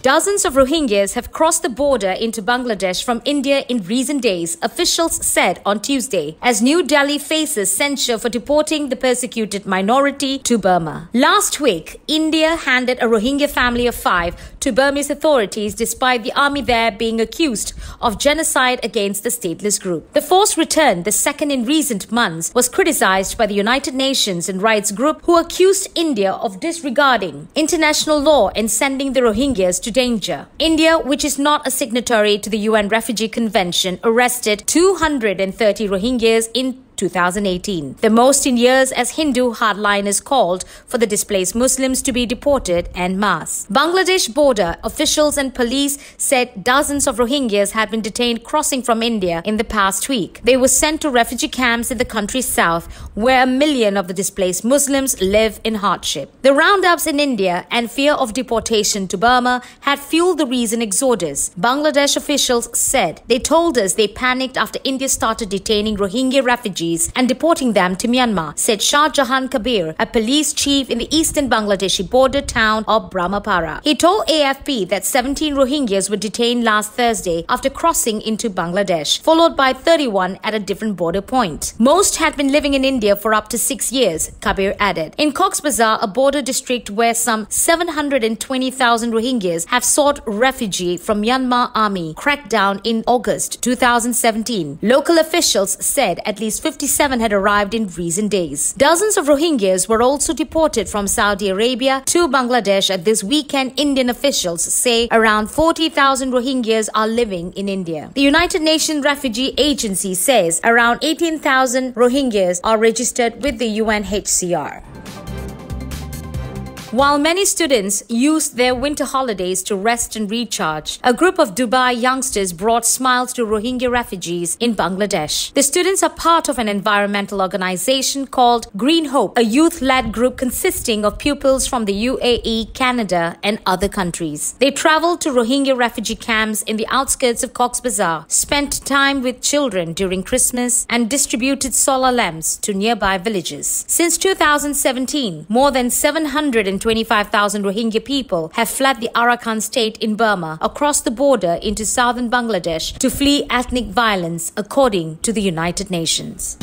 Dozens of Rohingyas have crossed the border into Bangladesh from India in recent days, officials said on Tuesday, as New Delhi faces censure for deporting the persecuted minority to Burma. Last week, India handed a Rohingya family of 5 to Burmese authorities despite the army there being accused of genocide against the stateless group. The forced return, the second in recent months, was criticized by the United Nations and rights group who accused India of disregarding international law and sending the Rohingyas to danger. India, which is not a signatory to the UN Refugee Convention, arrested 230 Rohingyas in 2018, the most in years, as Hindu hardliners called for the displaced Muslims to be deported en masse. Bangladesh border officials and police said dozens of Rohingyas had been detained crossing from India in the past week. They were sent to refugee camps in the country's south, where 1 million of the displaced Muslims live in hardship. The roundups in India and fear of deportation to Burma had fueled the recent exodus. Bangladesh officials said they told us they panicked after India started detaining Rohingya refugees and deporting them to Myanmar, said Shah Jahan Kabir, a police chief in the eastern Bangladeshi border town of Brahmapara. He told AFP that 17 Rohingyas were detained last Thursday after crossing into Bangladesh, followed by 31 at a different border point. Most had been living in India for up to 6 years, Kabir added. In Cox's Bazar, a border district where some 720,000 Rohingyas have sought refuge from Myanmar army crackdown in August 2017, local officials said at least 57 had arrived in recent days. Dozens of Rohingyas were also deported from Saudi Arabia to Bangladesh at this weekend. Indian officials say around 40,000 Rohingyas are living in India. The United Nations Refugee Agency says around 18,000 Rohingyas are registered with the UNHCR. While many students used their winter holidays to rest and recharge, a group of Dubai youngsters brought smiles to Rohingya refugees in Bangladesh. The students are part of an environmental organization called Green Hope, a youth-led group consisting of pupils from the UAE, Canada, and other countries. They traveled to Rohingya refugee camps in the outskirts of Cox's Bazar, spent time with children during Christmas, and distributed solar lamps to nearby villages. Since 2017, more than 725,000 Rohingya people have fled the Arakan state in Burma across the border into southern Bangladesh to flee ethnic violence, according to the United Nations.